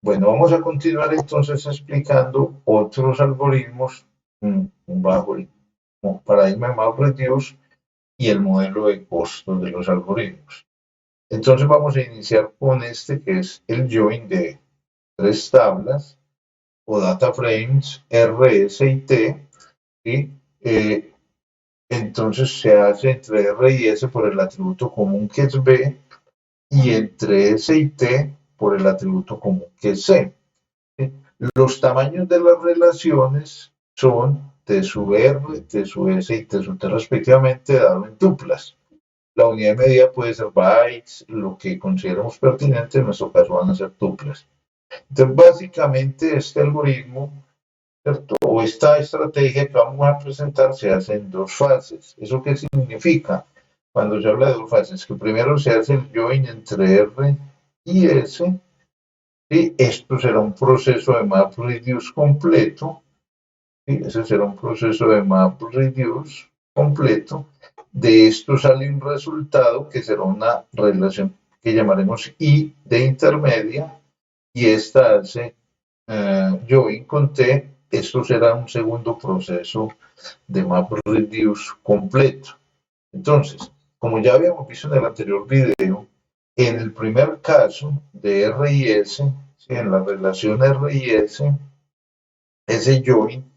Bueno, vamos a continuar entonces explicando otros algoritmos bajo el paradigma de MapReduce y el modelo de costos de los algoritmos. Entonces vamos a iniciar con este que es el join de tres tablas o data frames R, S y T. ¿Sí? Eh, entonces se hace entre R y S por el atributo común que es B y entre S y T por el atributo común que es C. ¿Sí? Los tamaños de las relaciones son T sub R, T sub S y T sub T respectivamente, dado en tuplas. La unidad de medida puede ser bytes, lo que consideremos pertinente, en nuestro caso van a ser tuplas. Entonces, básicamente, este algoritmo, ¿cierto? O esta estrategia que vamos a presentar se hace en dos fases. ¿Eso qué significa? Cuando se habla de dos fases, que primero se hace el join entre R y S, ¿sí? Esto será un proceso de MapReduce completo, ¿sí? Ese será un proceso de MapReduce completo. De esto sale un resultado que será una relación que llamaremos I de intermedia y esta hace join con T. Esto será un segundo proceso de MapReduce completo. Entonces, como ya habíamos visto en el anterior video, en el primer caso de R y S, ¿sí? En la relación R y S, ese join,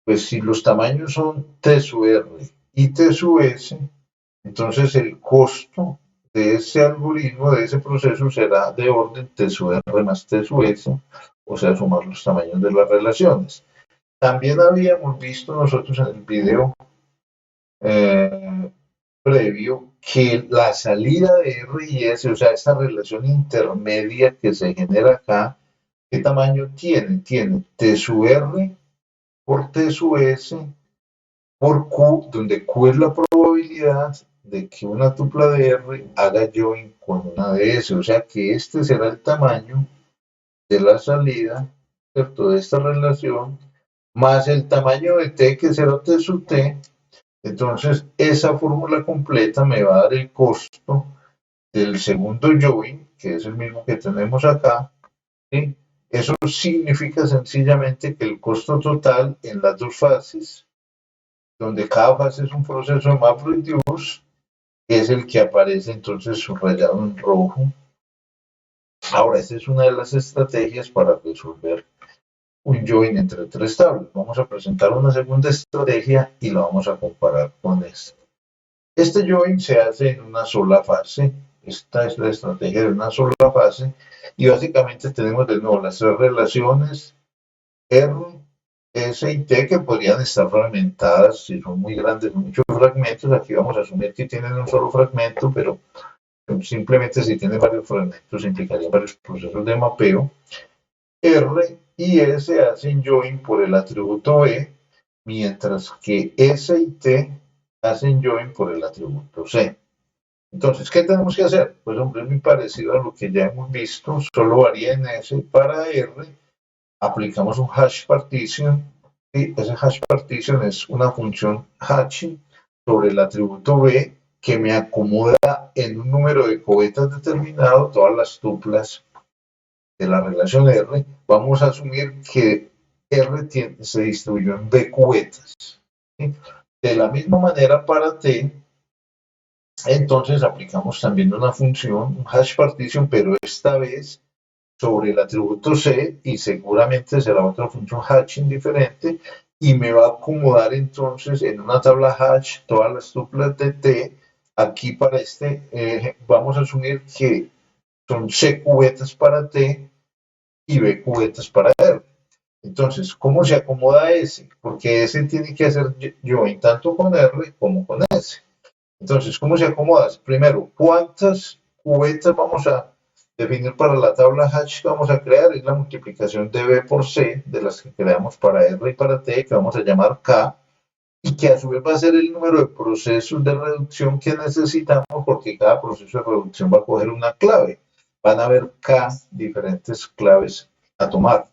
pues si los tamaños son T sub R y T sub S, entonces el costo de ese algoritmo, de ese proceso, será de orden T sub R más T sub S, o sea, sumar los tamaños de las relaciones. También habíamos visto nosotros en el video eh, previo que la salida de R y S, o sea, esta relación intermedia que se genera acá, ¿qué tamaño tiene? Tiene T sub R por T sub S por Q, donde Q es la probabilidad de que una tupla de R haga join con una de S, o sea que este será el tamaño de la salida, ¿cierto? De esta relación, más el tamaño de T, que será T sub T. Entonces, esa fórmula completa me va a dar el costo del segundo join, que es el mismo que tenemos acá, ¿sí? Eso significa sencillamente que el costo total en las dos fases, donde cada fase es un proceso de MapReduce, es el que aparece entonces subrayado en rojo. Ahora, esta es una de las estrategias para resolver un join entre tres tablas. Vamos a presentar una segunda estrategia y la vamos a comparar con esta. Este join se hace en una sola fase. Esta es la estrategia de una sola fase. Y básicamente tenemos de nuevo las tres relaciones R, S y T que podrían estar fragmentadas si son muy grandes, muchos fragmentos. Aquí vamos a asumir que tienen un solo fragmento, pero simplemente si tienen varios fragmentos implicaría varios procesos de mapeo. R y S hacen join por el atributo B, mientras que S y T hacen join por el atributo C. Entonces, ¿qué tenemos que hacer? Pues hombre, es muy parecido a lo que ya hemos visto, solo varía en S. Para R aplicamos un hash partition y ese hash partition es una función hashing sobre el atributo B que me acomoda en un número de cohetas determinado todas las tuplas de la relación R. Vamos a asumir que R se distribuyó en B cubetas. ¿Sí? De la misma manera para T, entonces aplicamos también una función, un hash partition, pero esta vez sobre el atributo C y seguramente será otra función hashing diferente y me va a acomodar entonces en una tabla hash todas las tuplas de T. Aquí para este vamos a asumir que son C cubetas para T y B cubetas para R. Entonces, ¿cómo se acomoda S? Porque S tiene que hacer join tanto con R como con S. Entonces, ¿cómo se acomoda? Primero, ¿cuántas cubetas vamos a definir para la tabla hash que vamos a crear? Es la multiplicación de B por C, de las que creamos para R y para T, que vamos a llamar K, y que a su vez va a ser el número de procesos de reducción que necesitamos, porque cada proceso de reducción va a coger una clave. Van a haber K diferentes claves a tomar,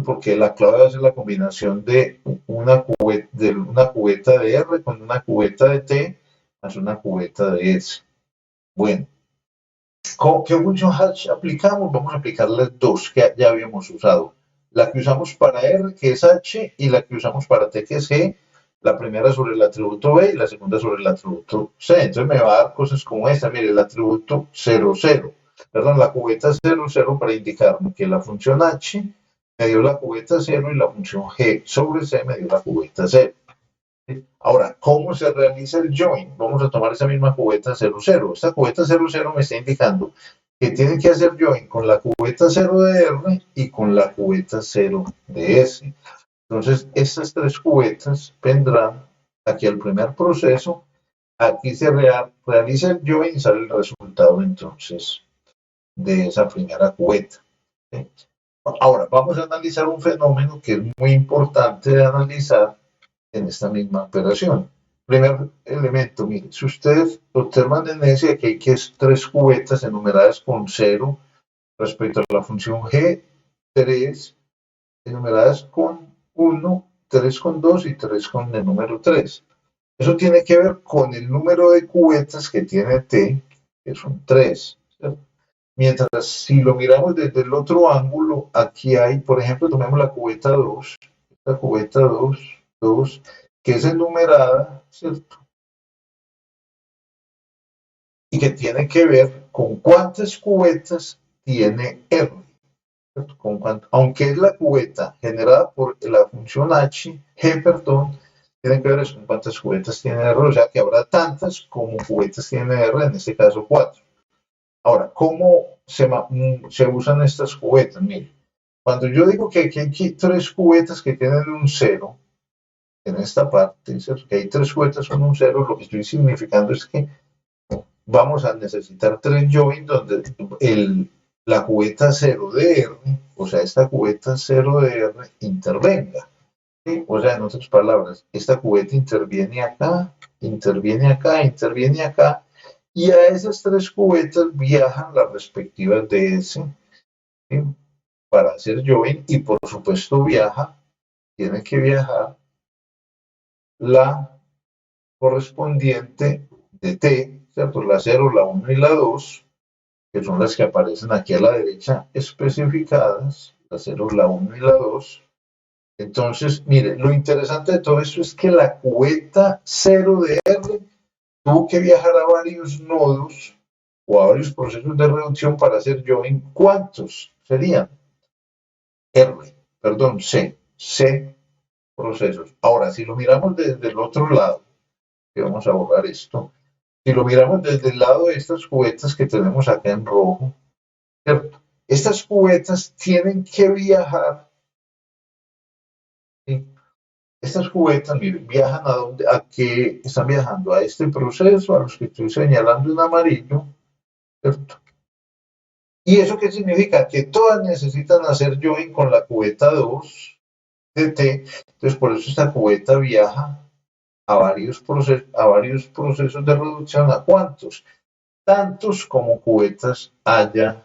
porque la clave va a ser la combinación de una cubeta de R con una cubeta de T más una cubeta de S. Bueno, ¿Qué función hash aplicamos? Vamos a aplicar las dos que ya habíamos usado. La que usamos para R, que es H, y la que usamos para T, que es G. La primera sobre el atributo B y la segunda sobre el atributo C. Entonces me va a dar cosas como esta. Mire, el atributo 00. Perdón, la cubeta 00 para indicarme que la función H me dio la cubeta 0 y la función G sobre C me dio la cubeta 0. Ahora, ¿cómo se realiza el join? Vamos a tomar esa misma cubeta 00. Esta cubeta 00 me está indicando que tiene que hacer join con la cubeta 0 de R y con la cubeta 0 de S. Entonces, estas tres cubetas vendrán aquí al primer proceso. Aquí se realiza el join y sale el resultado entonces de esa primera cubeta. ¿Sí? Ahora, vamos a analizar un fenómeno que es muy importante de analizar en esta misma operación. Primer elemento, mire, si ustedes observan en ese, aquí hay que es tres cubetas enumeradas con 0 respecto a la función G, 3 enumeradas con 1, 3 con 2 y 3 con el número 3. Eso tiene que ver con el número de cubetas que tiene T, que son 3. ¿Cierto? Mientras, si lo miramos desde el otro ángulo, aquí hay, por ejemplo, tomemos la cubeta 2, la cubeta 2, que es enumerada, ¿cierto? Y que tiene que ver con cuántas cubetas tiene R, ¿cierto? Aunque es la cubeta generada por la función G, perdón, tiene que ver con cuántas cubetas tiene R, o sea que habrá tantas como cubetas tiene R, en este caso 4. Ahora, ¿cómo se usan estas cubetas? Mire, cuando yo digo que aquí hay tres cubetas que tienen un 0, en esta parte, ¿cierto? Que hay tres cubetas con un 0, lo que estoy significando es que vamos a necesitar tres joins donde la cubeta 0 de R, o sea, esta cubeta 0 de R intervenga. ¿Sí? O sea, en otras palabras, esta cubeta interviene acá, interviene acá, interviene acá, y a esas tres cubetas viajan las respectivas DS, ¿sí? Para hacer join, y por supuesto tiene que viajar la correspondiente de T, ¿cierto? La 0, la 1 y la 2, que son las que aparecen aquí a la derecha especificadas, la 0, la 1 y la 2. Entonces, mire, lo interesante de todo esto es que la cubeta 0 de R tuvo que viajar a varios nodos o a varios procesos de reducción para hacer join. ¿Cuántos serían? C procesos. Ahora, si lo miramos desde el otro lado, que vamos a borrar esto, si lo miramos desde el lado de estas cubetas que tenemos acá en rojo, ¿cierto? Estas cubetas tienen que viajar, ¿sí? Estas cubetas, miren, viajan a dónde, a qué están viajando, a este proceso, a los que estoy señalando en amarillo, ¿cierto? ¿Y eso qué significa? Que todas necesitan hacer join con la cubeta 2 de T, entonces por eso esta cubeta viaja a varios procesos de reducción. ¿A cuántos? Tantos como cubetas haya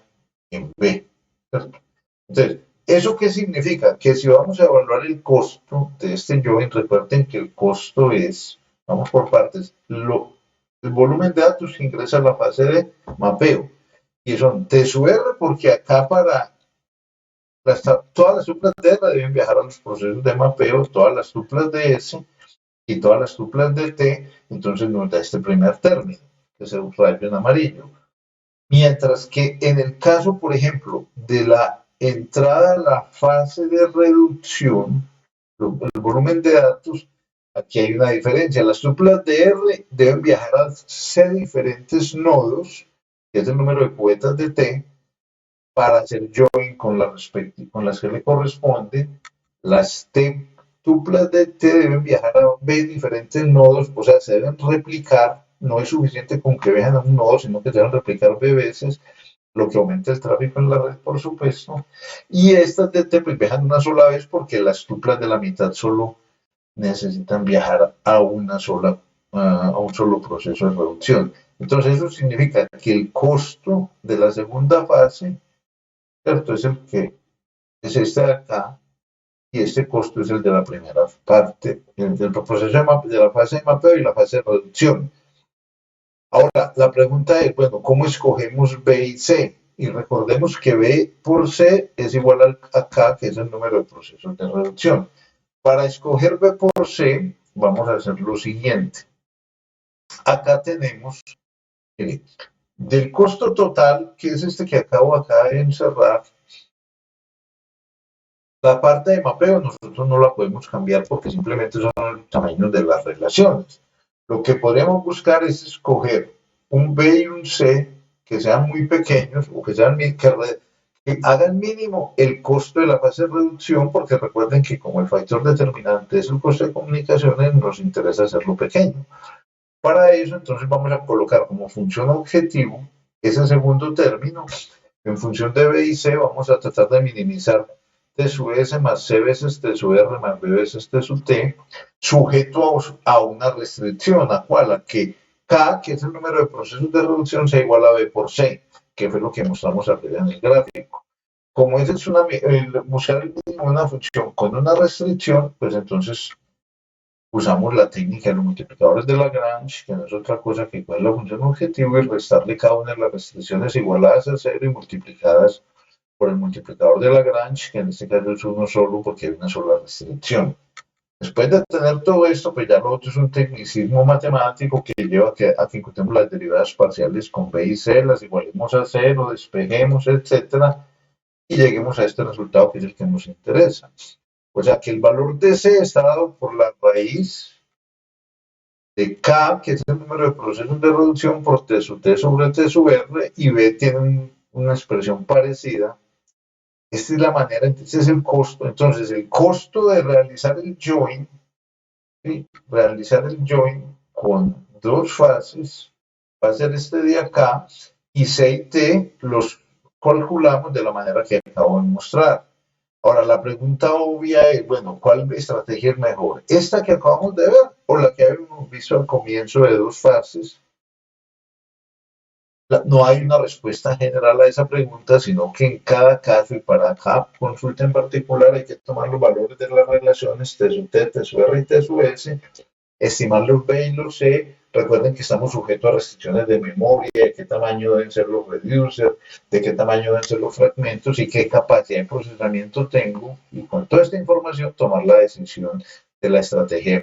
en B, ¿cierto? Entonces, ¿eso qué significa? Que si vamos a evaluar el costo de este join, recuerden que el costo es, vamos por partes, el volumen de datos que ingresa a la fase de mapeo. Y son T sub R, porque acá para todas las tuplas de R deben viajar a los procesos de mapeo, todas las tuplas de S y todas las tuplas de T, entonces nos da este primer término, que se subraya en amarillo. Mientras que en el caso, por ejemplo, de la entrada a la fase de reducción, el volumen de datos, aquí hay una diferencia. Las tuplas de R deben viajar a C diferentes nodos, que es el número de cubetas de T, para hacer join con las que le corresponden. Las tuplas de T deben viajar a B diferentes nodos, o sea, se deben replicar. No es suficiente con que viajen a un nodo, sino que se deben replicar B veces, lo que aumenta el tráfico en la red, por supuesto. Y estas de T pues viajan una sola vez porque las tuplas de la mitad solo necesitan viajar a un solo proceso de reducción. Entonces eso significa que el costo de la segunda fase, ¿cierto? Es este de acá, y este costo es el de la primera parte, el del proceso de la fase de mapeo y la fase de reducción. Ahora, la pregunta es, bueno, ¿cómo escogemos B y C? Y recordemos que B por C es igual a K, que es el número de procesos de reducción. Para escoger B por C, vamos a hacer lo siguiente. Acá tenemos del costo total, que es este que acabo acá de encerrar, la parte de mapeo nosotros no la podemos cambiar porque simplemente son los tamaños de las relaciones. Lo que podríamos buscar es escoger un B y un C que sean muy pequeños o que sean que hagan mínimo el costo de la fase de reducción, porque recuerden que como el factor determinante es el costo de comunicaciones, nos interesa hacerlo pequeño. Para eso, entonces vamos a colocar como función objetivo ese segundo término. En función de B y C vamos a tratar de minimizar T sub S más C veces T sub R más B veces T sub T, sujeto a una restricción, ¿a cuál? A que K, que es el número de procesos de reducción, sea igual a B por C, que fue lo que mostramos arriba en el gráfico. Como esa es buscar el mínimo de una función con una restricción, pues entonces usamos la técnica de los multiplicadores de Lagrange, que no es otra cosa que igual la función objetivo y restarle cada una de las restricciones igualadas a cero y multiplicadas por el multiplicador de Lagrange, que en este caso es uno solo porque hay una sola restricción. Después de tener todo esto, pues ya lo otro es un tecnicismo matemático que lleva a que encontremos las derivadas parciales con B y C, las igualemos a cero, despejemos, etcétera, y lleguemos a este resultado que es el que nos interesa. O sea que el valor de C está dado por la raíz de K, que es el número de procesos de reducción por T sub T sobre T sub R, y B tiene una expresión parecida. Esta es la manera, este es el costo. Entonces, el costo de realizar el join, ¿sí? Realizar el join con dos fases, va a ser este de acá, y C y T los calculamos de la manera que acabo de mostrar. Ahora, la pregunta obvia es, bueno, ¿cuál estrategia es mejor? ¿Esta que acabamos de ver o la que habíamos visto al comienzo de dos fases? No hay una respuesta general a esa pregunta, sino que en cada caso y para cada consulta en particular hay que tomar los valores de las relaciones T sub T, T sub R y T sub S, estimar los B y los C. Recuerden que estamos sujetos a restricciones de memoria, de qué tamaño deben ser los reducers, de qué tamaño deben ser los fragmentos y qué capacidad de procesamiento tengo. Y con toda esta información tomar la decisión de la estrategia